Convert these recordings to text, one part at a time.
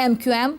MQM,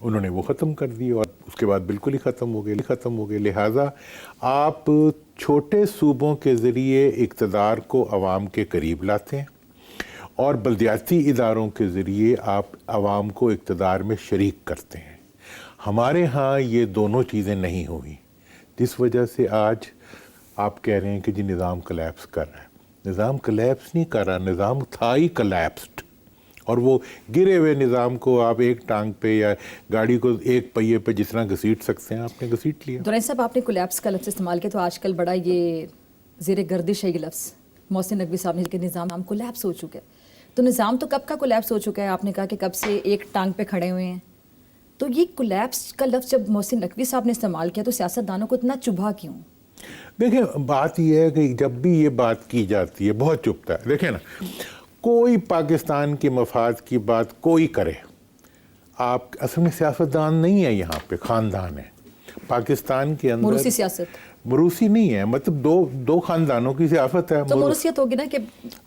انہوں نے وہ ختم کر دی اور اس کے بعد بالکل ہی ختم ہو گئے. لہٰذا آپ چھوٹے صوبوں کے ذریعے اقتدار کو عوام کے قریب لاتے ہیں اور بلدیاتی اداروں کے ذریعے آپ عوام کو اقتدار میں شریک کرتے ہیں. ہمارے ہاں یہ دونوں چیزیں نہیں ہوئی، جس وجہ سے آج آپ کہہ رہے ہیں کہ جی نظام کلیپس کر رہا ہے. نظام کلیپس نہیں کر رہا، نظام تھا ہی کلیپسڈ، اور وہ گرے ہوئے نظام کو آپ ایک ٹانگ پہ یا گاڑی کو ایک پہیے پہ جس طرح گھسیٹ سکتے ہیں آپ نے گھسیٹ لیا. دورانی صاحب، آپ نے کولیپس کا لفظ استعمال کیا تو آج کل بڑا یہ زیر گردش ہے یہ لفظ. محسن نقوی صاحب نے کہ نظام کولیپس ہو چکا ہے. تو نظام تو کب کا کولیپس ہو چکا ہے؟ آپ نے کہا کہ کب سے ایک ٹانگ پہ کھڑے ہوئے ہیں. تو یہ کولیپس کا لفظ جب محسن نقوی صاحب نے استعمال کیا تو سیاستدانوں کو اتنا چبھا کیوں؟ دیکھیں بات یہ ہے کہ جب بھی یہ بات کی جاتی ہے بہت چبھتا ہے. دیکھیں نا، کوئی پاکستان کے مفاد کی بات کوئی کرے، آپ اصل میں سیاستدان نہیں ہے، یہاں پہ خاندان ہے. پاکستان کے اندر موروثی سیاست، موروثی نہیں ہے، مطلب دو خاندانوں کی سیاست ہے. تو موروثیت ہوگی نا کہ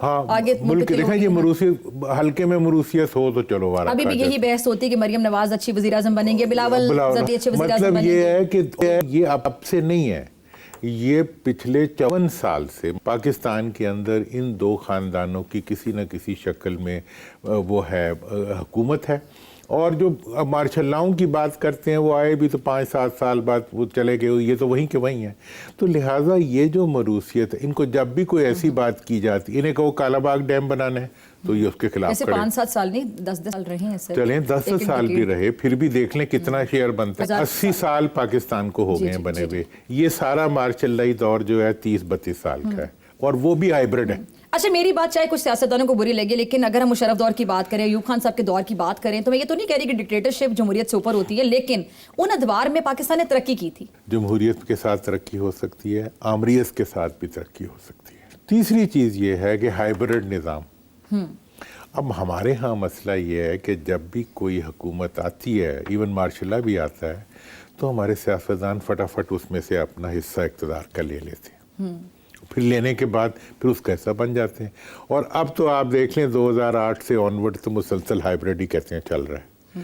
ہاں آگے ملک دیکھیں یہ موروثیت حلقے میں موروثیت ہو تو چلو وارا ابھی بھی یہی بحث ہوتی ہے کہ مریم نواز اچھی وزیر اعظم بنیں گے، بلاول زردی اچھے وزیر اعظم بنیں گے. مطلب یہ ہے کہ یہ اب سے نہیں ہے، یہ پچھلے 54 سال سے پاکستان کے اندر ان دو خاندانوں کی کسی نہ کسی شکل میں وہ ہے حکومت ہے. اور جو مارشل لاؤں کی بات کرتے ہیں وہ آئے بھی تو 5-7 سال بعد وہ چلے گئے، یہ تو وہیں کے وہیں ہیں. تو لہٰذا یہ جو موروثیت ہے، ان کو جب بھی کوئی ایسی بات کی جاتی، انہیں کہو کالا باغ ڈیم بنانا ہے تو یہ اس کے خلاف ایسے کھڑے. 5-7 سال نہیں، 10 سال رہے ہیں سر. چلیں 10 سال بھی رہے، پھر بھی دیکھ لیں کتنا شیئر بنتا ہے. 80 سال پاکستان کو ہو گئے ہیں بنے ہوئے. یہ سارا مارشل لائی دور جو ہے 30-32 سال کا ہے، اور وہ بھی ہائیبرڈ ہے. اچھا، میری بات چاہے کچھ سیاستدانوں کو بری لگے، لیکن اگر ہم مشرف دور کی بات کریں، ایوب خان صاحب کے دور کی بات کریں، تو میں یہ تو نہیں کہہ رہی کہ ڈکٹیٹرشپ جمہوریت سے اوپر ہوتی ہے، لیکن ان ادوار میں پاکستان نے ترقی کی تھی. جمہوریت کے ساتھ ترقی ہو سکتی ہے، آمریت کے ساتھ بھی ترقی ہو سکتی ہے. تیسری چیز یہ ہے کہ ہائیبرڈ نظام. اب ہمارے ہاں مسئلہ یہ ہے کہ جب بھی کوئی حکومت آتی ہے، ایون مارشل لا بھی آتا ہے، تو ہمارے سیاستدان فٹافٹ اس میں سے اپنا حصہ اقتدار کا لے لیتے ہیں. پھر لینے کے بعد پھر اس کا حصہ بن جاتے ہیں. اور اب تو آپ دیکھ لیں 2008 سے آنورڈ تو مسلسل ہائیبرڈ ہی کہتے ہیں چل رہا ہے.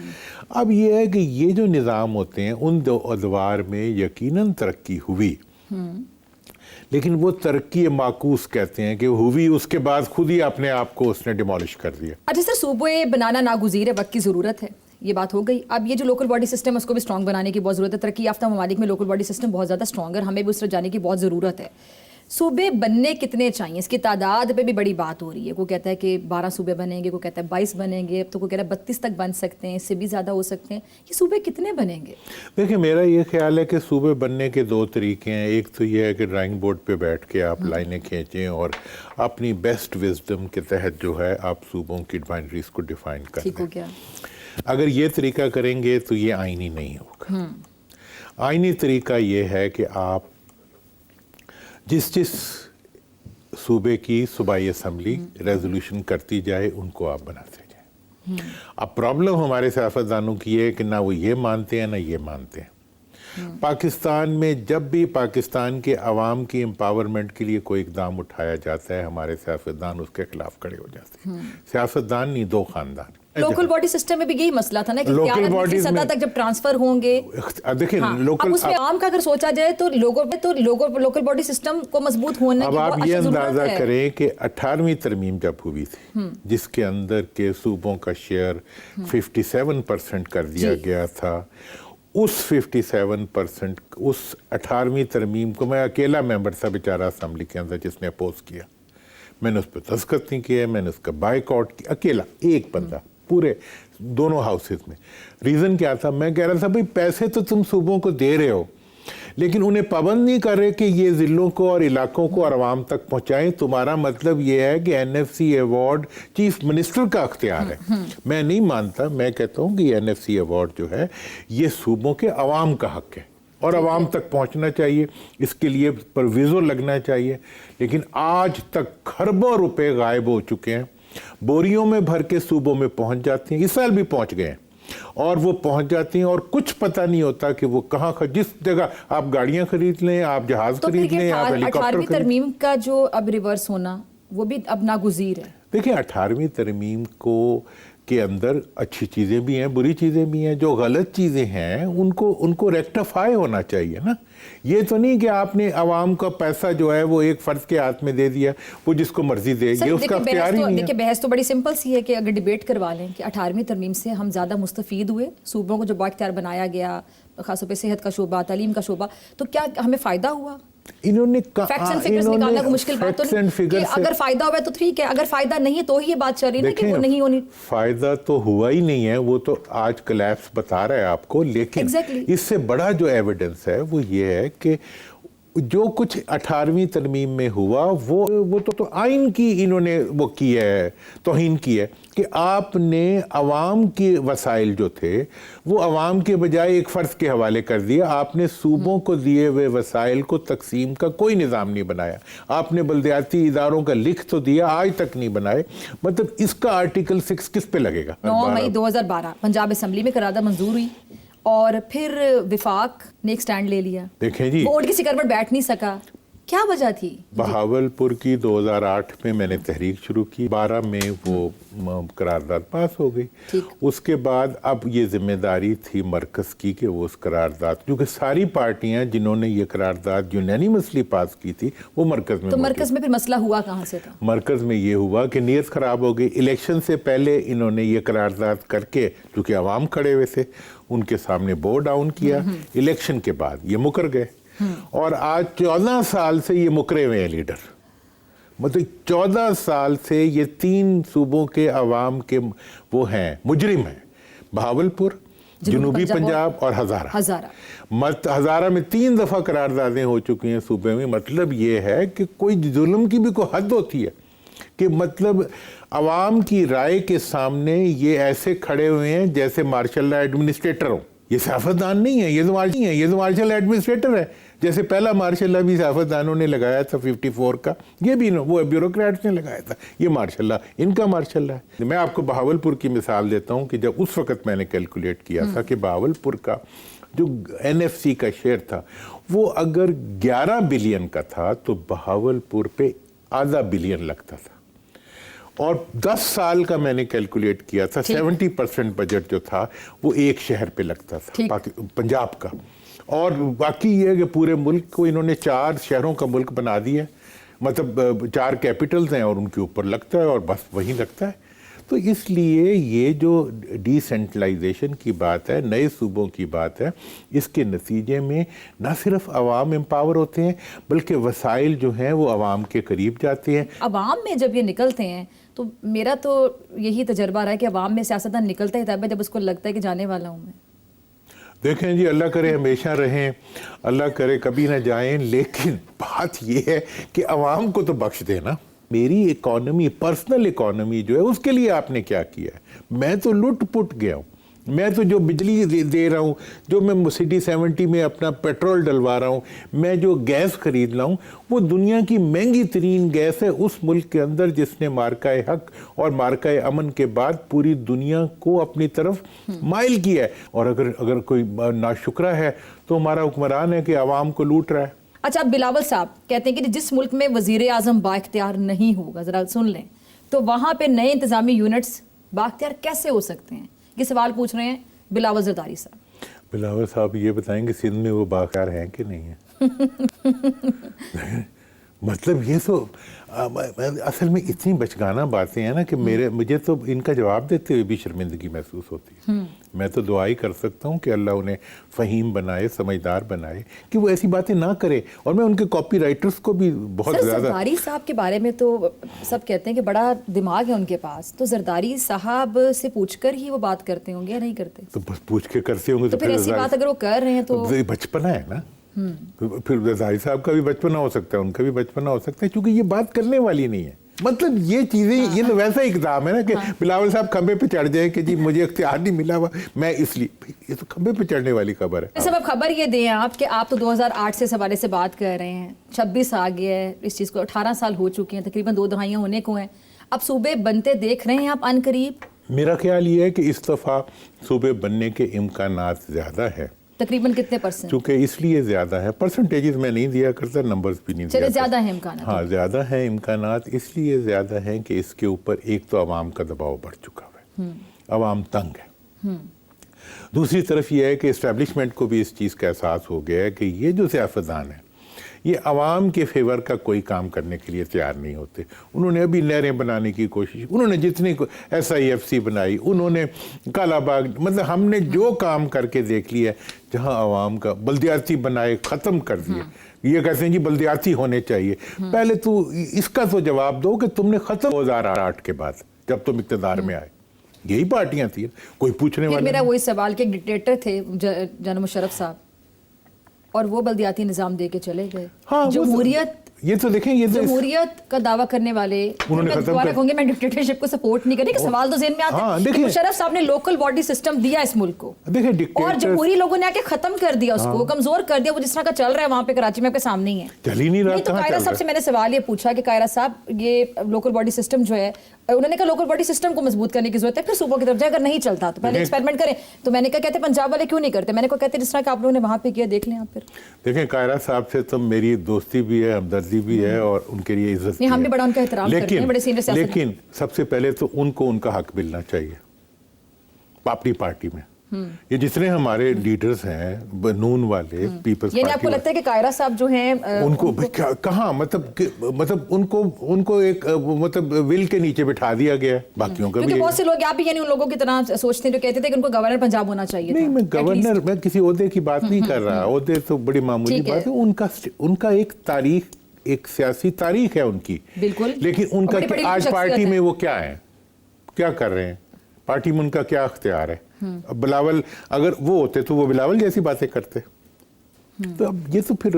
اب یہ ہے کہ یہ جو نظام ہوتے ہیں ان دو ادوار میں یقیناً ترقی ہوئی، لیکن وہ ترقی معکوس کہتے ہیں کہ ہوئی، اس کے بعد خود ہی اپنے آپ کو اس نے ڈیمولش کر دیا. اچھا سر، صوبے بنانا ناگزیر ہے، وقت کی ضرورت ہے، یہ بات ہو گئی. اب یہ جو لوکل باڈی سسٹم ہے اس کو بھی اسٹرانگ بنانے کی بہت ضرورت ہے. ترقی یافتہ ممالک میں لوکل باڈی سسٹم بہت زیادہ اسٹرانگ ہے، ہمیں بھی اس طرف جانے کی بہت ضرورت ہے. صوبے بننے کتنے چاہیے؟ اس کی تعداد پہ بھی بڑی بات ہو رہی ہے. کوئی کہتا ہے کہ 12 صوبے بنیں گے، کوئی کہتا ہے 22 بنیں گے، اب تو کوئی کہہ رہا ہے 32 تک بن سکتے ہیں، اس سے بھی زیادہ ہو سکتے ہیں. یہ صوبے کتنے بنیں گے؟ دیکھیں میرا یہ خیال ہے کہ صوبے بننے کے 2 طریقے ہیں. ایک تو یہ ہے کہ ڈرائنگ بورڈ پہ بیٹھ کے آپ لائنیں کھینچیں اور اپنی بیسٹ وزڈم کے تحت جو ہے آپ صوبوں کی بائنڈریز کو ڈیفائن کر دیں. ٹھیک ہو گیا. اگر یہ طریقہ کریں گے تو یہ آئینی نہیں ہوگا. آئینی طریقہ یہ ہے کہ آپ جس صوبے کی صوبائی اسمبلی ریزولوشن کرتی جائے ان کو آپ بناتے جائیں. اب پرابلم ہمارے سیاستدانوں کی ہے کہ نہ وہ یہ مانتے ہیں نہ یہ مانتے ہیں. پاکستان میں جب بھی پاکستان کے عوام کی امپاورمنٹ کے لیے کوئی اقدام اٹھایا جاتا ہے، ہمارے سیاستدان اس کے خلاف کھڑے ہو جاتے ہیں. سیاستدان نہیں، 2 خاندان. لوکل باڈی سسٹم میں بھی یہی مسئلہ تھا نا کہ قیادت کی سطح تک جب ٹرانسفر ہوں گے. دیکھیں اب اس میں عام کا اگر سوچا جائے تو لوکل باڈی سسٹم کو مضبوط ہونے کی اب آپ یہ اندازہ کریں کہ 18ویں ترمیم جب ہوئی تھی جس کے اندر کے صوبوں کا شیئر 57% کر دیا گیا تھا، اس 57% اس 18ویں ترمیم کو میں اکیلا ممبر تھا بیچارہ اسمبلی کے اندر جس نے اپوز کیا. میں نے اس پہ دستخط نہیں کیا، میں نے اس کا بائیکاٹ کیا، اکیلا ایک بندہ پورے دونوں ہاؤسز میں. ریزن کیا تھا؟ میں کہہ رہا تھا بھئی پیسے تو تم صوبوں کو دے رہے ہو لیکن انہیں پابند نہیں کر رہے کہ یہ ضلعوں کو اور علاقوں کو اور عوام تک پہنچائیں. تمہارا مطلب یہ ہے کہ NFC ایوارڈ چیف منسٹر کا اختیار ہے. میں نہیں مانتا، میں کہتا ہوں کہ NFC ایوارڈ جو ہے یہ صوبوں کے عوام کا حق ہے اور عوام تک پہنچنا چاہیے، اس کے لیے پرویزو لگنا چاہیے. لیکن آج تک خربوں روپے غائب ہو چکے ہیں، بوریوں میں بھر کے صوبوں میں پہنچ جاتے ہیں. اس سال بھی پہنچ گئے ہیں اور وہ پہنچ جاتی ہیں اور کچھ پتہ نہیں ہوتا کہ وہ کہاں جس جگہ آپ گاڑیاں خرید لیں، آپ جہاز خرید لیں، آپ ہیلی کاپٹر خرید لیں. 18ویں ترمیم کا جو اب ریورس ہونا وہ بھی اب ناگزیر ہے. دیکھیں 18ویں ترمیم کو کے اندر اچھی چیزیں بھی ہیں، بری چیزیں بھی ہیں. جو غلط چیزیں ہیں ان کو ریکٹیفائی ہونا چاہیے نا. یہ تو نہیں کہ آپ نے عوام کا پیسہ جو ہے وہ ایک فرد کے ہاتھ میں دے دیا، وہ جس کو مرضی دے، یہ اس کا اختیار ہی نہیں ہے. دیکھیں بحث تو بڑی سمپل سی ہے کہ اگر ڈیبیٹ کروا لیں کہ 18ویں ترمیم سے ہم زیادہ مستفید ہوئے، صوبوں کو جو بااختیار بنایا گیا، خاص طور پہ صحت کا شعبہ، تعلیم کا شعبہ، تو کیا ہمیں فائدہ ہوا؟ انہوں نے فیکٹس اینڈ فگرز نکالنا کوئی مشکل بات تو نہیں کہ اگر فائدہ ہوا تو ٹھیک ہے، اگر فائدہ نہیں ہے تو ہی یہ بات چل رہی ہے کہ وہ نہیں ہونی. فائدہ تو ہوا ہی نہیں ہے، وہ تو آج کلیپس بتا رہا ہے آپ کو. لیکن اس سے بڑا جو ایویڈنس ہے وہ یہ ہے کہ جو کچھ 18ویں ترمیم میں ہوا وہ تو آئین کی انہوں نے وہ کی ہے، توہین کی ہے کہ آپ نے عوام کے وسائل جو تھے وہ عوام کے بجائے ایک فرد کے حوالے کر دیا. آپ نے صوبوں کو دیے ہوئے وسائل کو تقسیم کا کوئی نظام نہیں بنایا. آپ نے بلدیاتی اداروں کا لکھ تو دیا، آج تک نہیں بنائے. مطلب اس کا آرٹیکل 6 کس پہ لگے گا؟ 9 مئی 2012 پنجاب اسمبلی میں قرارداد منظور ہوئی اور پھر وفاق نے ایک سٹینڈ لے لیا. دیکھیں جی، بورڈ کی سکر پر بیٹھ نہیں سکا. کیا وجہ تھی؟ بہاولپور کی 2008 میں میں نے تحریک شروع کی، 12 میں وہ قرارداد پاس ہو گئی. اس کے بعد اب یہ ذمہ داری تھی مرکز کی کہ وہ اس قرارداد، کیونکہ ساری پارٹیاں جنہوں نے یہ قرارداد یونینیمسلی پاس کی تھی وہ مرکز میں. تو مرکز میں پھر مسئلہ ہوا کہاں سے تھا؟ مرکز میں یہ ہوا کہ نیت خراب ہو گئی. الیکشن سے پہلے انہوں نے یہ قرارداد کر کے، چونکہ عوام کھڑے ہوئے تھے، ان کے سامنے بور ڈاؤن کیا. الیکشن کے بعد یہ مکر گئے اور آج 14 سال سے یہ مکرے ہوئے ہیں لیڈر. مطلب 14 سال سے یہ 3 صوبوں کے عوام کے وہ ہیں، مجرم ہیں. بہاولپور، جنوبی پنجاب اور ہزارہ میں 3 دفعہ قراردادیں ہو چکی ہیں صوبے میں. مطلب یہ ہے کہ کوئی ظلم کی بھی کوئی حد ہوتی ہے کہ مطلب عوام کی رائے کے سامنے یہ ایسے کھڑے ہوئے ہیں جیسے مارشل لا ایڈمنسٹریٹر ہوں. یہ سیاستدان نہیں ہے، یہ تو مارشل ایڈمنسٹریٹر ہے. جیسے پہلا مارشل لا بھی سیاستدانوں نے لگایا تھا 54 کا، یہ بھی وہ بیوروکریٹس نے لگایا تھا. یہ مارشل لا ان کا مارشل لا ہے. میں آپ کو بہاولپور کی مثال دیتا ہوں کہ جب اس وقت میں نے کیلکولیٹ کیا تھا کہ بہاولپور کا جو NFC کا شیئر تھا وہ اگر 11 بلین کا تھا تو بہاولپور پہ ½ بلین لگتا تھا. اور 10 سال کا میں نے کیلکولیٹ کیا تھا، 70% بجٹ جو تھا وہ ایک شہر پہ لگتا تھا، پنجاب کا. اور باقی یہ ہے کہ پورے ملک کو انہوں نے 4 شہروں کا ملک بنا دیا، مطلب 4 کیپٹلز ہیں اور ان کے اوپر لگتا ہے اور بس وہیں لگتا ہے. تو اس لیے یہ جو ڈی سینٹرلائزیشن کی بات ہے، نئے صوبوں کی بات ہے، اس کے نتیجے میں نہ صرف عوام امپاور ہوتے ہیں بلکہ وسائل جو ہیں وہ عوام کے قریب جاتے ہیں. عوام میں جب یہ نکلتے ہیں تو میرا تو یہی تجربہ رہا ہے کہ عوام میں سیاستدان نکلتا ہی تب ہے جب اس کو لگتا ہے کہ جانے والا ہوں میں. دیکھیں جی، اللہ کرے ہمیشہ رہیں، اللہ کرے کبھی نہ جائیں، لیکن بات یہ ہے کہ عوام کو تو بخش دینا. میری اکانومی، پرسنل اکانومی جو ہے اس کے لیے آپ نے کیا کیا ہے؟ میں تو لٹ پٹ گیا ہوں. میں تو جو بجلی دے رہا ہوں، جو میں سٹی 70 میں اپنا پیٹرول ڈلوا رہا ہوں، میں جو گیس خرید رہا ہوں، وہ دنیا کی مہنگی ترین گیس ہے اس ملک کے اندر جس نے مارکہ حق اور مارکہ امن کے بعد پوری دنیا کو اپنی طرف مائل کیا ہے. اور اگر کوئی ناشکرہ ہے تو ہمارا حکمران ہے کہ عوام کو لوٹ رہا ہے. اچھا، اب بلاول صاحب کہتے ہیں کہ جس ملک میں وزیر اعظم بااختیار نہیں ہوگا، ذرا سن لیں، تو وہاں پہ نئے انتظامی یونٹس بااختیار کیسے ہو سکتے ہیں؟ یہ سوال پوچھ رہے ہیں بلاول زرداری صاحب. بلاول صاحب یہ بتائیں کہ سندھ میں وہ بااختیار ہیں کہ نہیں ہیں؟ مطلب یہ تو اصل میں اتنی بچگانہ باتیں ہیں نا کہ مجھے تو ان کا جواب دیتے ہوئے بھی شرمندگی محسوس ہوتی ہے. میں تو دعا ہی کر سکتا ہوں کہ اللہ انہیں فہیم بنائے، سمجھدار بنائے کہ وہ ایسی باتیں نہ کرے. اور میں ان کے کاپی رائٹرز کو بھی بہت زیادہ. زرداری صاحب کے بارے میں تو سب کہتے ہیں کہ بڑا دماغ ہے ان کے پاس، تو زرداری صاحب سے پوچھ کر ہی وہ بات کرتے ہوں گے یا نہیں کرتے؟ تو بس پوچھ کے کرتے ہوں گے تو پھر ایسی بات اگر وہ کر رہے ہیں تو بچپنا ہے نا. پھر زرداری صاحب کا بھی بچپنا ہو سکتا ہے، ان کا بھی بچپنا ہو سکتا ہے، کیونکہ یہ بات کرنے والی نہیں ہے. مطلب یہ چیزیں، یہ تو ویسا اقدام ہے نا کہ بلاول صاحب کھمبے پہ چڑھ جائیں کہ جی مجھے اختیار نہیں ملا ہوا میں اس لیے. یہ تو کھمبے پہ چڑھنے والی خبر ہے. سب اب خبر یہ دیں آپ کہ آپ تو 2008 سے اس حوالے سے بات کر رہے ہیں، 26 آ گیا ہے اس چیز کو، 18 سال ہو چکے ہیں، تقریباً 2 دہائیاں ہونے کو ہیں. اب صوبے بنتے دیکھ رہے ہیں آپ عن قریب؟ میرا خیال یہ ہے کہ اس دفعہ صوبے بننے کے امکانات زیادہ ہیں. تقریباً کتنے %؟ چونکہ اس لیے زیادہ ہے، پرسنٹیجز میں نہیں دیا کرتا، نمبرز بھی نہیں دیا کرتا. زیادہ ہیں امکانات. ہاں زیادہ ہیں امکانات، اس لیے زیادہ ہیں کہ اس کے اوپر ایک تو عوام کا دباؤ بڑھ چکا ہے. عوام تنگ ہے. دوسری طرف یہ ہے کہ اسٹیبلشمنٹ کو بھی اس چیز کا احساس ہو گیا ہے کہ یہ جو سیاستدان ہیں یہ عوام کے فیور کا کوئی کام کرنے کے لیے تیار نہیں ہوتے. انہوں نے ابھی نہریں بنانے کی کوشش, انہوں نے جتنی SIFC بنائی, انہوں نے کالا باغ, مطلب ہم نے جو کام کر کے دیکھ لیا ہے. جہاں عوام کا بلدیاتی بنائے ختم کر دیے. یہ کہتے ہیں جی بلدیاتی ہونے چاہیے. پہلے تو اس کا تو جواب دو کہ تم نے ختم 2008 کے بعد جب تم اقتدار میں آئے, یہی پارٹیاں تھیں, کوئی پوچھنے والا. میرا وہی سوال کہ ڈکٹیٹر تھے جنرل مشرف صاحب اور وہ بلدیاتی نظام دے کے چلے گئے. جمہوریت, یہ تو دیکھیں, یہ جمہوریت کا دعویٰ کرنے والے ہوں گے, میں ڈکٹیٹرشپ کو سپورٹ نہیں کریں کہ سوال تو ذہن میں آتا ہے کہ مشرف صاحب نے لوکل باڈی سسٹم دیا اس ملک کو اور جمہوری لوگوں نے آ کے ختم کر دیا, اس کو کمزور کر دیا. وہ جس طرح کا چل رہا ہے وہاں پہ کراچی میں آپ کے سامنے ہی ہے, چل ہی نہیں رہا. تو قائرہ صاحب سے میں نے سوال یہ پوچھا کہ قائرہ صاحب یہ لوکل باڈی سسٹم جو ہے, انہوں نے کہا لوکل باڈی سسٹم کو مضبوط کرنے کی ضرورت ہے, پھر صوبوں کی طرف جائے, اگر نہیں چلتا تو پہلے ایکسپیریمنٹ کریں. تو میں نے کہا کہتے پنجاب والے کیوں نہیں کرتے, میں نے کہا کہتے جس طرح کہ آپ لوگوں نے وہاں پہ کیا دیکھ لیں آپ. پھر دیکھیں قائرہ صاحب سے تو میری دوستی بھی ہے, ہمدردی بھی ہے اور ان کے لیے عزت نہیں, ہم بھی بڑا ان کا احترام کرتے ہیں, بڑے سینئر سیاست. لیکن سب سے پہلے تو ان کو ان کا حق ملنا چاہیے اپنی پارٹی میں. یہ جتنے ہمارے لیڈرز ہیں نون والے پیپلز یعنی آپ کو لگتا ہے کہ قائرہ صاحب جو ہیں ان کو کہاں مطلب ان کو ایک مطلب ول کے نیچے بٹھا دیا گیا ہے, باقیوں کا بھی. کیونکہ بہت سے لوگ آپ بھی یعنی ان لوگوں کی طرح سوچتے ہیں جو کہتے تھے کہ ان کو گورنر پنجاب ہونا چاہیے. نہیں, میں گورنر, میں کسی عہدے کی بات نہیں کر رہا, عہدے تو بڑی معمولی بات ہے. ان کا ایک تاریخ, ایک سیاسی تاریخ ہے ان کی, بالکل, لیکن ان کا آج پارٹی میں وہ کیا ہے, کیا کر رہے ہیں پارٹی میں, ان کا کیا اختیار ہے. بلاول اگر وہ ہوتے تو وہ بلاول جیسی باتیں کرتے. تو اب یہ تو پھر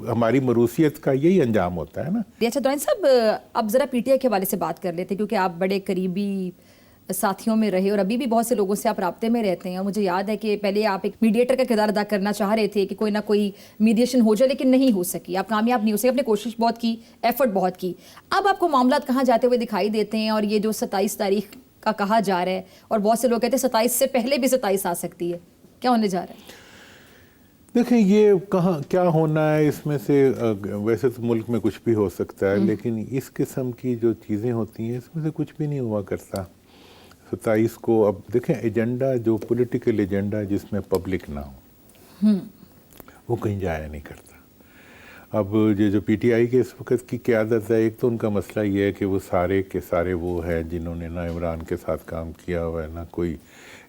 ہماری مروثیت کا یہی انجام ہوتا ہے نا. اچھا دورانی صاحب, اب ذرا PTI کے حوالے سے بات کر لیتے, کیونکہ آپ بڑے قریبی ساتھیوں میں رہے اور ابھی بھی بہت سے لوگوں سے آپ رابطے میں رہتے ہیں. اور مجھے یاد ہے کہ پہلے آپ ایک میڈیٹر کا کردار ادا کرنا چاہ رہے تھے کہ کوئی نہ کوئی میڈیشن ہو جائے, لیکن نہیں ہو سکی, آپ کامیاب نہیں ہو سکے. آپ نے کوشش بہت کی, ایفرٹ بہت کی. اب آپ کو معاملات کہاں جاتے ہوئے دکھائی دیتے ہیں, اور یہ جو 27 تاریخ کا کہا جا رہا ہے, اور بہت سے لوگ کہتے ہیں 27 سے پہلے بھی 27 آ سکتی ہے, کیا ہونے جا رہا ہے؟ دیکھیں یہ کہاں کیا ہونا ہے, اس میں سے ویسے تو ملک میں کچھ بھی ہو سکتا ہے, لیکن اس قسم کی جو چیزیں ہوتی ہیں اس میں سے کچھ بھی نہیں ہوا کرتا. 27 کو اب دیکھیں ایجنڈا, جو پولیٹیکل ایجنڈا جس میں پبلک نہ ہو وہ کہیں جایا نہیں کرتا. اب یہ جو PTI کے اس وقت کی قیادت ہے, ایک تو ان کا مسئلہ یہ ہے کہ وہ سارے کے سارے وہ ہیں جنہوں نے نہ عمران کے ساتھ کام کیا ہوا ہے, نہ کوئی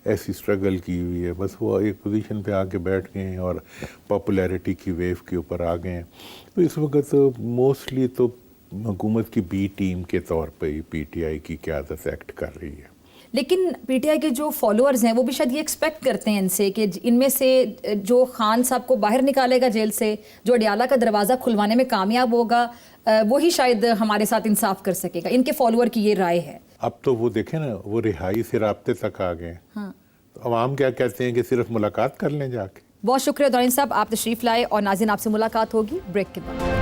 ایسی سٹرگل کی ہوئی ہے, بس وہ ایک پوزیشن پہ آ کے بیٹھ گئے ہیں اور پاپولیرٹی کی ویو کے اوپر آ گئے ہیں. تو اس وقت موسٹلی تو حکومت کی بی ٹیم کے طور پہ ہی PTI کی قیادت ایکٹ کر رہی ہے. لیکن PTI کے جو فالوورز ہیں وہ بھی شاید یہ ایکسپیکٹ کرتے ہیں ان سے کہ ان میں سے جو خان صاحب کو باہر نکالے گا جیل سے, جو اڈیالہ کا دروازہ کھلوانے میں کامیاب ہوگا, وہی شاید ہمارے ساتھ انصاف کر سکے گا. ان کے فالوور کی یہ رائے ہے. اب تو وہ دیکھیں نا, وہ رہائی سے رابطے تک آ گئے. تو عوام کیا کہتے ہیں کہ صرف ملاقات کر لیں جا کے. بہت شکریہ دورانی صاحب, آپ تشریف لائے, اور ناظرین آپ سے ملاقات ہوگی بریک کے بعد.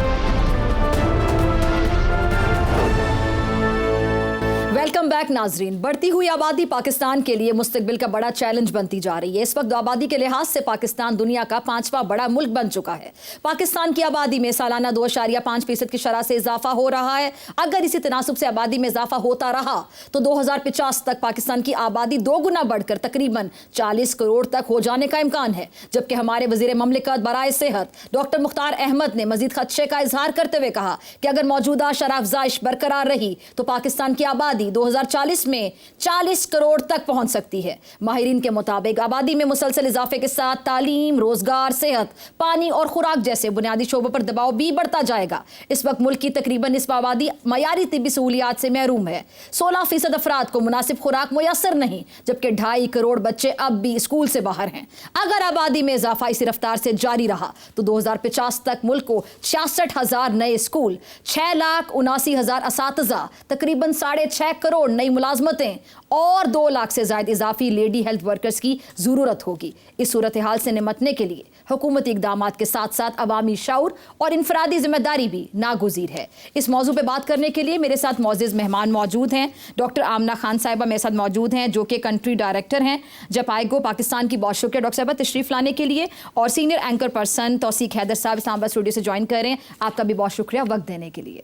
ویلکم بیک ناظرین. بڑھتی ہوئی آبادی پاکستان کے لیے مستقبل کا بڑا چیلنج بنتی جا رہی ہے. اس وقت آبادی کے لحاظ سے پاکستان دنیا کا 5واں بڑا ملک بن چکا ہے. پاکستان کی آبادی میں سالانہ 2.5% کی شرح سے اضافہ ہو رہا ہے. اگر اسی تناسب سے آبادی میں اضافہ ہوتا رہا تو 2050 تک پاکستان کی آبادی 2 گنا بڑھ کر تقریباً 40 کروڑ تک ہو جانے کا امکان ہے. جبکہ ہمارے وزیر مملکت برائے صحت ڈاکٹر مختار احمد نے مزید خدشے کا اظہار کرتے ہوئے کہا کہ اگر موجودہ شرح افزائش برقرار رہی تو پاکستان کی آبادی 2040 میں 40 کروڑ تک پہنچ سکتی ہے. ماہرین کے مطابق آبادی میں مسلسل اضافے کے ساتھ تعلیم, روزگار, صحت, پانی اور خوراک جیسے بنیادی شعبوں پر دباؤ بھی بڑھتا جائے گا. اس وقت ملک کی تقریباً نصف آبادی معیاری طبی سہولیات سے محروم ہے. 16% افراد کو مناسب خوراک میسر نہیں, جبکہ 2.5 کروڑ بچے اب بھی اسکول سے باہر ہیں. اگر آبادی میں اضافہ اسی رفتار سے جاری رہا تو 2050 تک ملک کو 66,000 نئے اسکول, 6,79,000 اساتذہ, تقریباً 6.5 کروڑ نئی ملازمتیں اور 2 لاکھ سے زائد اضافی لیڈی ہیلتھ ورکرز کی ضرورت ہوگی. اس صورتحال سے نمٹنے کے لیے حکومتی اقدامات کے ساتھ ساتھ عوامی شعور اور انفرادی ذمہ داری بھی ناگزیر ہے. اس موضوع پہ بات کرنے کے لیے میرے ساتھ معزز مہمان موجود ہیں. ڈاکٹر آمنہ خان صاحبہ میرے ساتھ موجود ہیں, جو کہ کنٹری ڈائریکٹر ہیں جپائگو پاکستان کی. بہت شکریہ ڈاکٹر صاحبہ تشریف لانے کے لیے. اور سینئر اینکر پرسن توثیق حیدر صاحب اسلام آباد اسٹوڈیو سے جوائن کر رہے ہیں, آپ کا بھی بہت شکریہ وقت دینے کے لیے.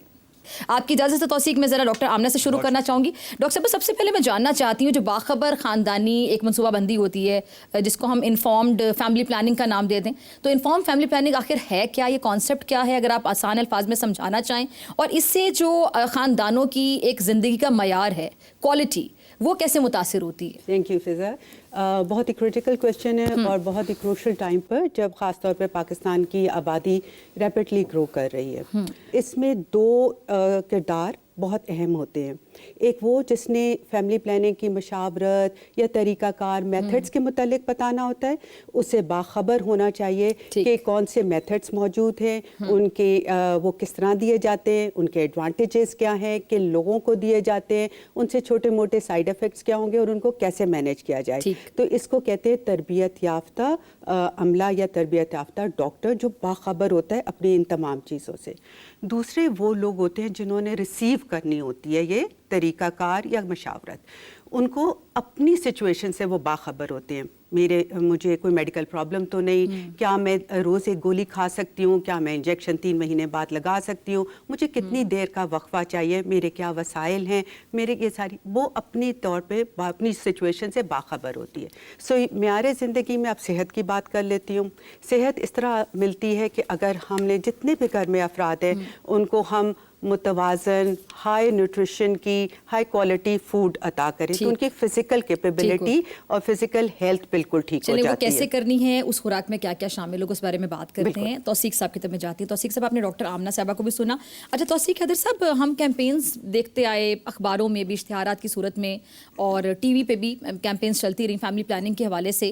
آپ کی اجازت سے توثیق میں ذرا ڈاکٹر آمنہ سے شروع کرنا چاہوں گی. ڈاکٹر صاحب سب سے پہلے میں جاننا چاہتی ہوں جو باخبر خاندانی ایک منصوبہ بندی ہوتی ہے جس کو ہم انفارمڈ فیملی پلاننگ کا نام دے دیں, تو انفارم فیملی پلاننگ آخر ہے کیا, یہ کانسیپٹ کیا ہے, اگر آپ آسان الفاظ میں سمجھانا چاہیں, اور اس سے جو خاندانوں کی ایک زندگی کا معیار ہے, کوالٹی, وہ کیسے متاثر ہوتی ہے؟ تھینک یو فضا. بہت ہی کریٹیکل کویشچن ہے اور بہت ہی کروشل ٹائم پر, جب خاص طور پہ پاکستان کی آبادی ریپڈلی گرو کر رہی ہے. اس میں دو کردار بہت اہم ہوتے ہیں. ایک وہ جس نے فیملی پلاننگ کی مشاورت یا طریقہ کار میتھڈز کے متعلق بتانا ہوتا ہے, اسے باخبر ہونا چاہیے کہ کون سے میتھڈز موجود ہیں, ان کے وہ کس طرح دیے جاتے ہیں, ان کے ایڈوانٹیجز کیا ہیں, کن لوگوں کو دیے جاتے ہیں, ان سے چھوٹے موٹے سائیڈ ایفیکٹس کیا ہوں گے اور ان کو کیسے مینیج کیا جائے. تو اس کو کہتے ہیں تربیت یافتہ عملہ یا تربیت یافتہ ڈاکٹر, جو باخبر ہوتا ہے اپنی ان تمام چیزوں سے. دوسرے وہ لوگ ہوتے ہیں جنہوں نے ریسیو کرنی ہوتی ہے یہ طریقہ کار یا مشاورت. ان کو اپنی سچویشن سے وہ باخبر ہوتے ہیں. مجھے کوئی میڈیکل پرابلم تو نہیں, کیا میں روز ایک گولی کھا سکتی ہوں, کیا میں انجیکشن 3 مہینے بعد لگا سکتی ہوں, مجھے کتنی دیر کا وقفہ چاہیے, میرے کیا وسائل ہیں, میرے یہ ساری, وہ اپنی طور پہ اپنی سچویشن سے باخبر ہوتی ہے. سو معیار زندگی میں اب صحت کی بات کر لیتی ہوں. صحت اس طرح ملتی ہے کہ اگر ہم نے جتنے بھی گھر میں افراد ہیں ان کو ہم متوازن ہائی نیوٹریشن کی ہائی کوالٹی فوڈ عطا کریں تو ان کی فزیکل کیپیبلٹی اور فزیکل ہیلتھ بالکل ٹھیک ہو جاتی ہے. وہ کیسے کرنی ہے, اس خوراک میں کیا کیا شامل ہوگا, اس بارے میں بات کرتے ہیں. توثیق صاحب کی طرف میں جاتی ہے. توثیق صاحب, آپ نے ڈاکٹر آمنہ صاحبہ کو بھی سنا. اچھا توثیق حیدر صاحب, ہم کیمپینز دیکھتے آئے, اخباروں میں بھی اشتہارات کی صورت میں, اور ٹی وی پہ بھی کیمپینز چلتی رہی فیملی پلاننگ کے حوالے سے,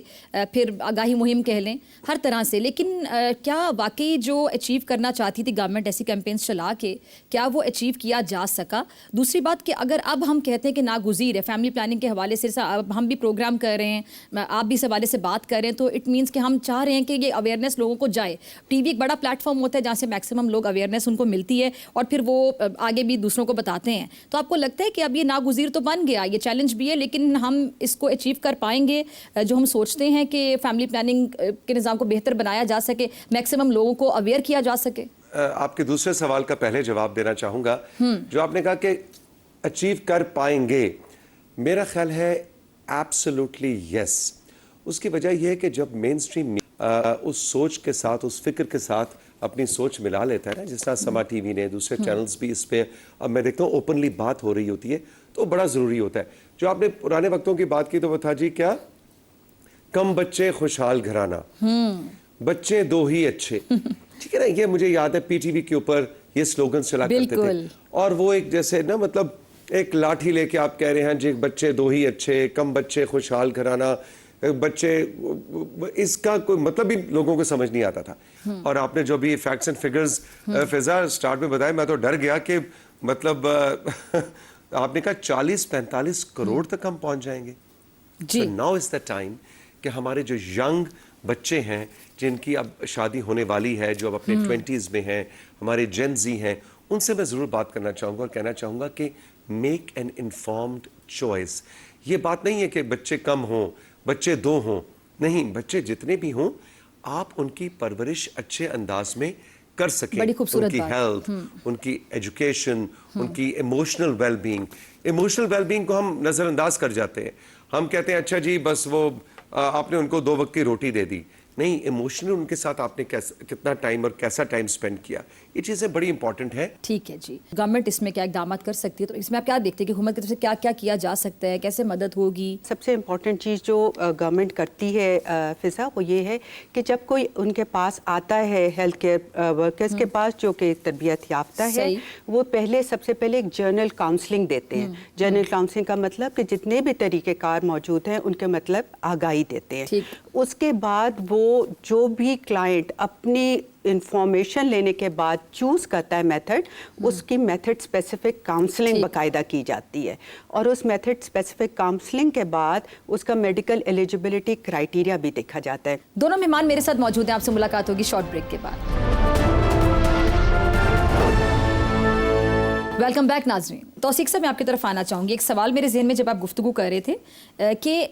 پھر آگاہی مہم کہہ لیں, ہر طرح سے. لیکن کیا واقعی جو اچیو کرنا چاہتی تھی گورنمنٹ ایسی کیمپینز چلا کے, کیا وہ اچیو کیا جا سکا؟ دوسری بات کہ اگر اب ہم کہتے ہیں کہ ناگزیر ہے فیملی پلاننگ کے حوالے سے, اب ہم بھی پروگرام کر رہے ہیں, آپ بھی اس حوالے سے بات کر رہے ہیں, تو اٹ مینس کہ ہم چاہ رہے ہیں کہ یہ اویئرنیس لوگوں کو جائے. ٹی وی ایک بڑا پلیٹ فارم ہوتا ہے جہاں سے میکسیمم لوگ اویئرنیس ان کو ملتی ہے اور پھر وہ آگے بھی دوسروں کو بتاتے ہیں. تو آپ کو لگتا ہے کہ اب یہ ناگزیر تو بن گیا, یہ چیلنج بھی ہے, لیکن ہم اس کو اچیو کر پائیں گے جو ہم سوچتے ہیں کہ فیملی پلاننگ کے نظام کو بہتر بنایا جا سکے, میکسیمم لوگوں کو اویئر کیا جا سکے؟ آپ کے دوسرے سوال کا پہلے جواب دینا چاہوں گا. جو آپ نے کہا کہ اچیو کر پائیں گے, میرا خیال ہے ایبسولوٹلی یس. اس کی وجہ یہ ہے کہ جب مین اسٹریم اس سوچ کے ساتھ, اس فکر کے ساتھ اپنی سوچ ملا لیتا ہے نا, جس طرح سما ٹی وی نے, دوسرے چینلز بھی اس پہ اب میں دیکھتا ہوں اوپنلی بات ہو رہی ہوتی ہے, تو بڑا ضروری ہوتا ہے. جو آپ نے پرانے وقتوں کی بات کی تو وہ تھا جی کیا, کم بچے خوشحال گھرانہ, بچے دو ہی اچھے. ٹھیک ہے نا, یہ مجھے یاد ہے پی ٹی وی کے اوپر یہ سلوگنز چلا کرتے تھے, اور وہ ایک جیسے نا مطلب ایک لاٹھی لے کے آپ کہہ رہے ہیں جی بچے دو ہی اچھے, کم بچے خوشحال گھرانہ, بچے, اس کا کوئی مطلب بھی لوگوں کو سمجھ نہیں آتا تھا. اور آپ نے جو بھی فیکٹس اینڈ فگرز فضا اسٹارٹ میں بتایا, میں تو ڈر گیا کہ مطلب آپ نے کہا 40-45 کروڑ تک ہم پہنچ جائیں گے. ناؤ از دا ٹائم کہ ہمارے جو ینگ بچے ہیں جن کی اب شادی ہونے والی ہے, جو اب اپنے 20s میں ہیں, ہمارے جین زی ہیں, ان سے میں ضرور بات کرنا چاہوں گا اور کہنا چاہوں گا کہ میک این انفارمڈ چوائس. یہ بات نہیں ہے کہ بچے کم ہوں, بچے 2 ہوں, نہیں, بچے جتنے بھی ہوں آپ ان کی پرورش اچھے انداز میں کر سکیں. ان کی ہیلتھ, ان کی ایجوکیشن, ان کی emotional well being. Emotional well being کو ہم نظر انداز کر جاتے ہیں. ہم کہتے ہیں اچھا جی بس وہ آپ نے ان کو 2 وقت کی روٹی دے دی. نہیں, ایموشنل ان کے ساتھ آپ نے کتنا ٹائم اور کیسا ٹائم سپینڈ کیا, یہ چیزیں بڑی امپورٹنٹ ہیں. ٹھیک ہے جی, گورنمنٹ اس میں کیا اقدامات کر سکتی ہے, تو اس میں آپ کیا دیکھتے ہیں کہ حکومت کی طرف سے کیا کیا کیا جا سکتا ہے, کیسے مدد ہوگی؟ سب سے امپورٹنٹ چیز جو گورنمنٹ کرتی ہے فضا, وہ یہ ہے کہ جب کوئی ان کے پاس آتا ہے ہیلتھ کیئر ورکرز کے پاس جو کہ تربیت یافتہ ہے, وہ سب سے پہلے ایک جرنل کاؤنسلنگ دیتے ہیں. جرنل کاؤنسلنگ کا مطلب کہ جتنے بھی طریقہ کار موجود ہیں ان کے مطلب آگاہی دیتے ہیں. اس کے بعد وہ جو بھی کلائنٹ اپنی انفارمیشن لینے کے بعد چوز کرتا ہے میتھڈ, اس کی میتھڈ اسپیسیفک کاؤنسلنگ باقاعدہ کی جاتی ہے, اور اس میتھڈ اسپیسیفک کاؤنسلنگ کے بعد اس کا میڈیکل ایلیجیبلٹی کرائیٹیریا بھی دیکھا جاتا ہے. دونوں مہمان میرے ساتھ موجود ہیں, آپ سے ملاقات ہوگی شارٹ بریک کے بعد. ویلکم بیک ناظرین. توثیق صاحب میں آپ کی طرف آنا چاہوں گی. ایک سوال میرے ذہن میں جب آپ گفتگو کر رہے تھے کہ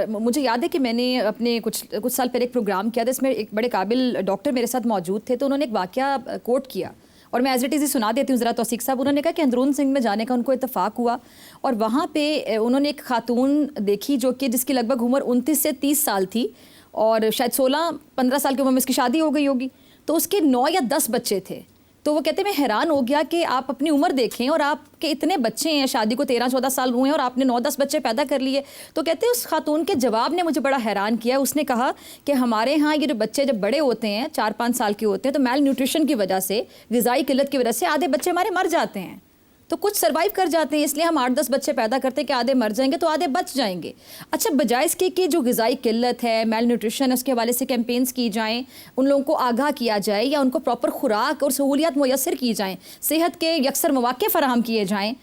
مجھے یاد ہے کہ میں نے اپنے کچھ سال پہلے ایک پروگرام کیا تھا, اس میں ایک بڑے قابل ڈاکٹر میرے ساتھ موجود تھے, تو انہوں نے ایک واقعہ کوٹ کیا. اور میں ایز اٹ از ہی سنا دیتی ہوں ذرا توثیق صاحب. انہوں نے کہا کہ اندرون سنگھ میں جانے کا ان کو اتفاق ہوا اور وہاں پہ انہوں نے ایک خاتون دیکھی جو کہ جس کی لگ بھگ عمر 29 سے 30 سال تھی اور شاید 16-15 سال کی عمر میں اس کی شادی ہو گئی ہوگی. تو اس کے 9 یا 10 بچے تھے. تو وہ کہتے ہیں میں حیران ہو گیا کہ آپ اپنی عمر دیکھیں اور آپ کے اتنے بچے ہیں, شادی کو 13-14 سال ہوئے ہیں اور آپ نے 9-10 بچے پیدا کر لیے. تو کہتے ہیں اس خاتون کے جواب نے مجھے بڑا حیران کیا. اس نے کہا کہ ہمارے ہاں یہ جو بچے جب بڑے ہوتے ہیں 4-5 سال کے ہوتے ہیں تو میل نیوٹریشن کی وجہ سے, غذائی قلت کی وجہ سے آدھے بچے ہمارے مر جاتے ہیں. تو کچھ سروائیو کر جاتے ہیں, اس لیے ہم 8-10 بچے پیدا کرتے ہیں کہ آدھے مر جائیں گے تو آدھے بچ جائیں گے. اچھا, بجائے اس کے کہ جو غذائی قلت ہے, میل نیوٹریشن ہے, اس کے حوالے سے کیمپینز کی جائیں, ان لوگوں کو آگاہ کیا جائے یا ان کو پراپر خوراک اور سہولیات میسر کی جائیں, صحت کے یکسر مواقع فراہم کیے جائیں,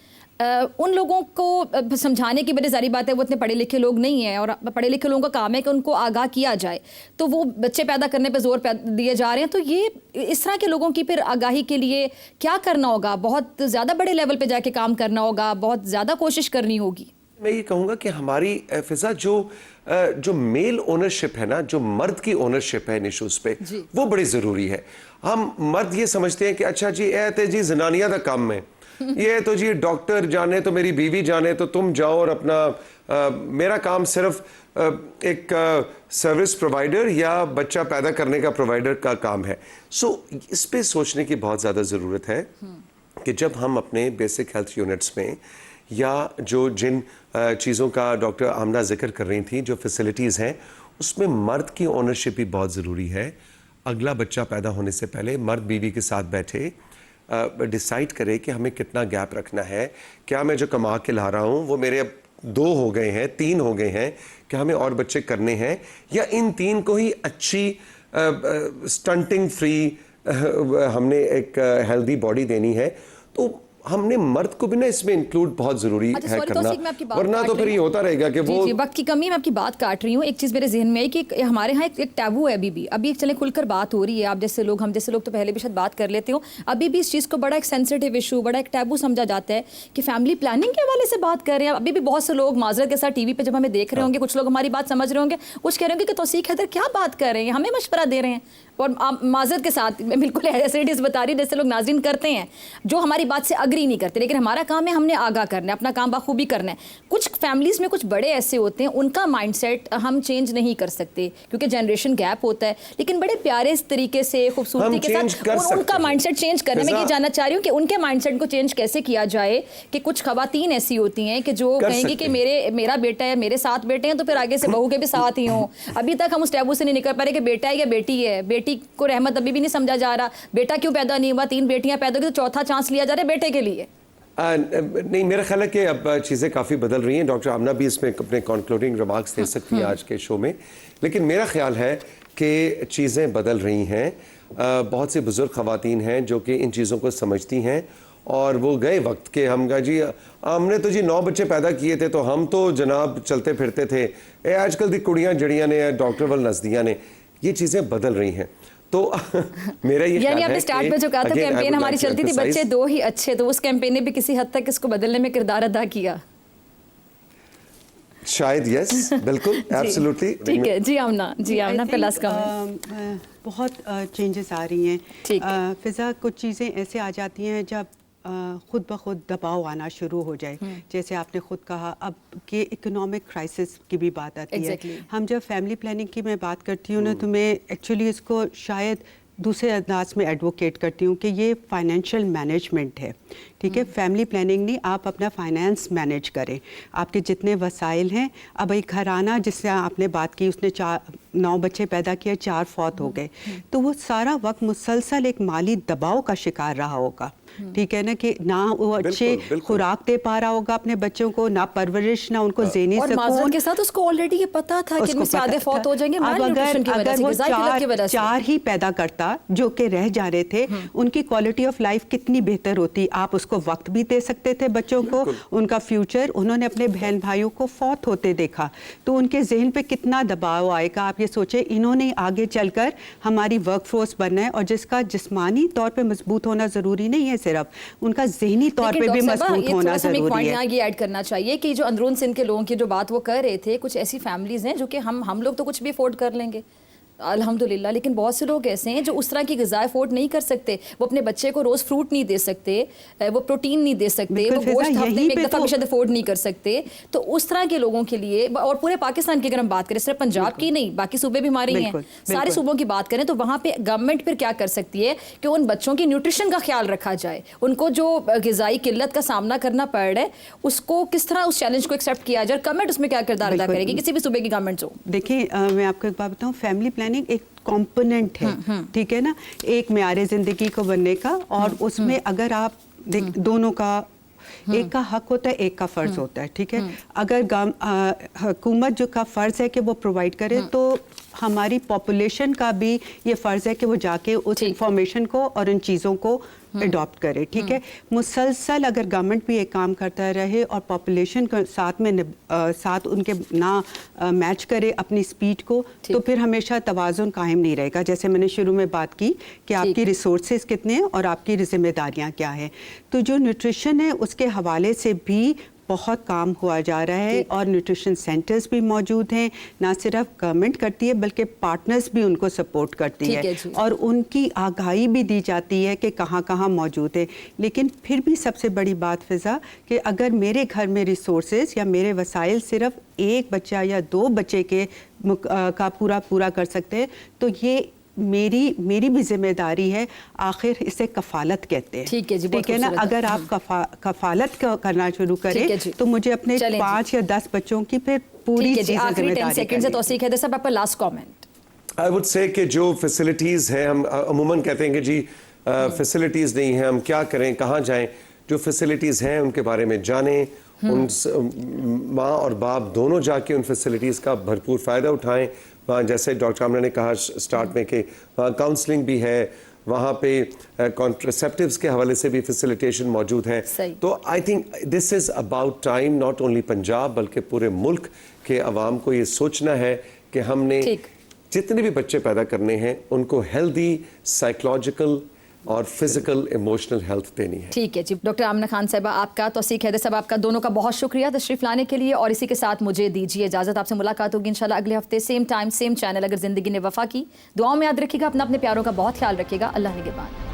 ان لوگوں کو سمجھانے کی بڑی ظاہری بات ہے وہ اتنے پڑھے لکھے لوگ نہیں ہیں اور پڑھے لکھے لوگوں کا کام ہے کہ ان کو آگاہ کیا جائے. تو وہ بچے پیدا کرنے پہ زور دیے جا رہے ہیں. تو یہ اس طرح کے لوگوں کی پھر آگاہی کے لیے کیا کرنا ہوگا؟ بہت زیادہ بڑے لیول پہ جا کے کام کرنا ہوگا, بہت زیادہ کوشش کرنی ہوگی. میں یہ کہوں گا کہ ہماری فضا جو میل اونرشپ ہے نا, جو مرد کی اونرشپ ہے ان ایشوز پہ, وہ بڑی ضروری ہے. ہم مرد یہ سمجھتے ہیں کہ اچھا جی اے تے جی زنانیہ دا کام ہے, یہ تو جی ڈاکٹر جانے تو میری بیوی جانے تو تم جاؤ اور اپنا میرا کام صرف ایک سروس پرووائڈر یا بچہ پیدا کرنے کا پرووائڈر کا کام ہے. سو اس پہ سوچنے کی بہت زیادہ ضرورت ہے کہ جب ہم اپنے بیسک ہیلتھ یونٹس میں یا جن چیزوں کا ڈاکٹر آمنہ ذکر کر رہی تھیں, جو فیسلٹیز ہیں, اس میں مرد کی اونرشپ بھی بہت ضروری ہے. اگلا بچہ پیدا ہونے سے پہلے مرد بیوی کے ساتھ بیٹھے ڈیسائیڈ کرے کہ ہمیں کتنا گیپ رکھنا ہے. کیا میں جو کما کے لا رہا ہوں وہ میرے اب 2 ہو گئے ہیں, 3 ہو گئے ہیں, کہ ہمیں اور بچے کرنے ہیں, یا ان 3 کو ہی اچھی سٹنٹنگ فری ہم نے ایک ہیلدی باڈی دینی ہے. تو ہم نے مرد کو بھی نا اس میں انکلوڈ بہت ضروری ہے کرنا, ورنہ تو پھر یہ ہوتا رہے گا کہ وہ وقت کی کمی. میں آپ کی بات کاٹ رہی ہوں. ایک چیز میرے ذہن میں ہے کہ ہمارے ہاں ایک ٹیبو ہے ابھی چلیں کھل کر بات ہو رہی ہے. آپ جیسے لوگ, ہم جیسے لوگ تو پہلے بھی شاید بات کر لیتے ہوں, ابھی بھی اس چیز کو بڑا ایک سینسٹیو ایشو, بڑا ایک ٹیبو سمجھا جاتا ہے کہ فیملی پلاننگ کے حوالے سے بات کر رہے ہیں. ابھی بھی بہت سے لوگ معذرت کے ساتھ ٹی وی پہ جب ہمیں دیکھ رہے ہوں گے, کچھ لوگ ہماری بات سمجھ رہے ہوں گے, کچھ کہہ رہے ہوں گے کہ توثیق حیدر کیا بات کر رہے ہیں, ہمیں مشورہ دے رہے ہیں. اور معذرت کے ساتھ میں بالکل ایسے ڈیز بتا رہی جیسے لوگ ناظرین کرتے ہیں جو ہماری بات سے اگری نہیں کرتے, لیکن ہمارا کام ہے ہم نے آگاہ کرنا ہے, اپنا کام بخوبی کرنا ہے. کچھ فیملیز میں کچھ بڑے ایسے ہوتے ہیں, ان کا مائنڈ سیٹ ہم چینج نہیں کر سکتے کیونکہ جنریشن گیپ ہوتا ہے, لیکن بڑے پیارے اس طریقے سے خوبصورتی کے ساتھ ان کا مائنڈ سیٹ چینج کرنے. میں یہ جاننا چاہ رہی ہوں کہ ان کے مائنڈ سیٹ کو چینج کیسے کیا جائے, کہ کچھ خواتین ایسی ہوتی ہیں کہ جو کہیں گی کہ میرا بیٹا ہے, میرے 7 بیٹے ہیں, تو پھر آگے سے بہو کے بھی ساتھ ہی ہوں. ابھی تک ہم اس ٹیبو سے نہیں نکل پا رہے کہ بیٹا ہے یا بیٹی ہے. بیٹی کو رحمت ابھی بھی نہیں سمجھا جا رہا, بیٹا کیوں پیدا نہیں ہوا, 3 بیٹیاں پیدا ہوئی تو چوتھا چانس لیا جا رہا ہے بیٹے کے لیے. نہیں, میرا خیال ہے کہ اب چیزیں کافی بدل رہی ہیں. ڈاکٹر آمنہ بھی اس میں اپنے کنکلوڈنگ ریمارکس دے سکتی ہیں آج کے شو میں, لیکن میرا خیال ہے کہ چیزیں بدل رہی ہیں. بہت سی بزرگ خواتین ہیں جو کہ ان چیزوں کو سمجھتی ہیں, اور وہ گئے وقت کہ ہم کہا جی ہم نے تو جی 9 بچے پیدا کیے تھے تو ہم تو جناب چلتے پھرتے تھے, آج کل دی کڑیاں جڑیاں نے, ڈاکٹر وال نزدیاں نے. یہ چیزیں بدل رہی ہیں. تو میرا یہ یعنی آپ نے سٹارٹ میں جو کہا تھا کیمپین ہماری چلتی تھی بچے 2 ہی اچھے, تو اس کیمپین نے بھی کسی حد تک اس کو بدلنے میں کردار ادا کیا شاید. یس, بالکل, ایبسلیوٹلی. ٹھیک ہے جی آمنہ پلاس کا بہت چینجز آ رہی ہیں. فضا کچھ چیزیں ایسے آ جاتی ہیں جب خود بخود دباؤ آنا شروع ہو جائے. جیسے آپ نے خود کہا اب کہ اکنامک کرائسس کی بھی بات آتی ہے. ہم جب فیملی پلاننگ کی میں بات کرتی ہوں نا, تو میں ایکچولی اس کو شاید دوسرے انداز میں ایڈوکیٹ کرتی ہوں کہ یہ فائنینشیل مینجمنٹ ہے. ٹھیک ہے, فیملی پلاننگ نہیں, آپ اپنا فائنینس مینیج کریں. آپ کے جتنے وسائل ہیں, اب ایک گھرانہ جس سے آپ نے بات کی, اس نے 9 بچے پیدا کیے, 4 فوت ہو گئے, تو وہ سارا وقت مسلسل ایک مالی دباؤ کا شکار رہا ہوگا. ٹھیک ہے نا, کہ نہ وہ اچھے خوراک دے پا رہا ہوگا اپنے بچوں کو, نہ پرورش, نہ ان کو ذہنی سکون. اور معذرت کے ساتھ اس کو آلریڈی یہ پتا تھا کہ ان میں سے آدھے فوت ہو جائیں گے مال نیوٹریشن کی وجہ سے, غذائی قلت کی وجہ سے. 4 ہی پیدا کرتا جو کہ رہ جا رہے تھے, ان کی کوالٹی آف لائف کتنی بہتر ہوتی. آپ اس کو وقت بھی دے سکتے تھے بچوں کو, ان کا فیوچر. انہوں نے اپنے بہن بھائیوں کو فوت ہوتے دیکھا, تو ان کے ذہن پہ کتنا دباؤ آئے گا. آپ یہ سوچیں, انہوں نے آگے چل کر ہماری ورک فورس بننا ہے, اور جس کا جسمانی طور پہ مضبوط ہونا ضروری نہیں ہے, صرف ان کا ذہنی طور پہ بھی مضبوط ہونا ضروری ہے. یہ ایڈ کرنا چاہیے کہ جو اندرون سندھ کے لوگوں کی جو بات وہ کر رہے تھے, کچھ ایسی فیملیز ہیں جو کہ ہم لوگ تو کچھ بھی افورڈ کر لیں گے, الحمدللہ. لیکن بہت سے لوگ ایسے ہیں جو اس طرح کی غذا افورڈ نہیں کر سکتے. وہ اپنے بچے کو روز فروٹ نہیں دے سکتے, وہ پروٹین نہیں دے سکتے, وہ گوشت ہفتے میں ایک دفعہ بھی شاید افورڈ نہیں کر سکتے. تو اس طرح کے لوگوں کے لیے, اور پورے پاکستان کی اگر ہم بات کریں, صرف پنجاب کی نہیں, باقی صوبے بھی ہمارے ہیں, سارے صوبوں کی بات کریں, تو وہاں پہ گورنمنٹ پھر کیا کر سکتی ہے کہ ان بچوں کی نیوٹریشن کا خیال رکھا جائے. ان کو جو غذائی قلت کا سامنا کرنا پڑ رہا ہے, اس کو کس طرح اس چیلنج کو ایکسیپٹ کیا جائے, اور گورنمنٹ اس میں کیا کردار ادا کرے گی, کسی بھی صوبے کی گورنمنٹ ہو. دیکھیں میں آپ کو ایک بات بتاؤں, فیملی پلاننگ ایک کمپوننٹ ہے, ٹھیک ہے نا, ایک معیار زندگی کو بننے کا, اور اس میں اگر آپ دونوں کا, ایک کا حق ہوتا ہے, ایک کا فرض ہوتا ہے, ٹھیک ہے. اگر حکومت جو کا فرض ہے کہ وہ پرووائڈ کرے, تو ہماری پاپولیشن کا بھی یہ فرض ہے کہ وہ جا کے اس انفارمیشن کو اور ان چیزوں کو اڈاپٹ کرے, ٹھیک ہے. مسلسل اگر گورنمنٹ بھی ایک کام کرتا رہے اور پاپولیشن کو ساتھ ان کے نہ میچ کرے اپنی سپیڈ کو, تو پھر ہمیشہ توازن قائم نہیں رہے گا. جیسے میں نے شروع میں بات کی کہ آپ کی ریسورسز کتنے ہیں اور آپ کی ذمہ داریاں کیا ہیں. تو جو نیوٹریشن ہے اس کے حوالے سے بھی بہت کام ہوا جا رہا ہے, اور نیوٹریشن سینٹرز بھی موجود ہیں. نہ صرف گورنمنٹ کرتی ہے بلکہ پارٹنرز بھی ان کو سپورٹ کرتی ہے, اور ان کی آگاہی بھی دی جاتی ہے کہ کہاں کہاں موجود ہے. لیکن پھر بھی سب سے بڑی بات فضا, کہ اگر میرے گھر میں ریسورسز یا میرے وسائل صرف ایک بچہ یا دو بچے کے کا پورا کر سکتے ہیں, تو یہ میری بھی ذمہ داری ہے. آخر اسے کفالت کہتے ہیں, ٹھیک ہے نا. اگر آپ کفالت کرنا شروع کریں تو مجھے اپنے 5 یا 10 بچوں کی پھر پوری آخری 10 سیکنڈ سے توثیق حیدر صاحب, آپ کا last comment. I would say کہ جو فیسلٹیز ہیں, ہم عموماً کہتے ہیں کہ جی فیسلٹیز نہیں ہیں, ہم کیا کریں, کہاں جائیں. جو فیسلٹیز ہیں ان کے بارے میں جانیں, ان ماں اور باپ دونوں جا کے ان فیسلٹیز کا بھرپور فائدہ اٹھائیں. وہاں جیسے ڈاکٹر عامرہ نے کہا سٹارٹ میں کہ وہاں کاؤنسلنگ بھی ہے, وہاں پہ کانٹرسیپٹیوز کے حوالے سے بھی فیسیلیٹیشن موجود ہے. تو I think this is about time, not only Punjab بلکہ پورے ملک کے عوام کو یہ سوچنا ہے کہ ہم نے جتنے بھی بچے پیدا کرنے ہیں ان کو ہیلدی سائیکولوجیکل اور فزیکل ایموشنل ہیلتھ دینی ہے. ٹھیک ہے جی. ڈاکٹر آمنہ خان صاحبہ آپ کا, توثیق حیدر صاحب آپ کا, دونوں کا بہت شکریہ تشریف لانے کے لیے. اور اسی کے ساتھ مجھے دیجیے اجازت, آپ سے ملاقات ہوگی انشاءاللہ اگلے ہفتے, سیم ٹائم سیم چینل. اگر زندگی نے وفا کی, دعاؤں میں یاد رکھیے گا, اپنے پیاروں کا بہت خیال رکھیے گا. اللہ نگہبان.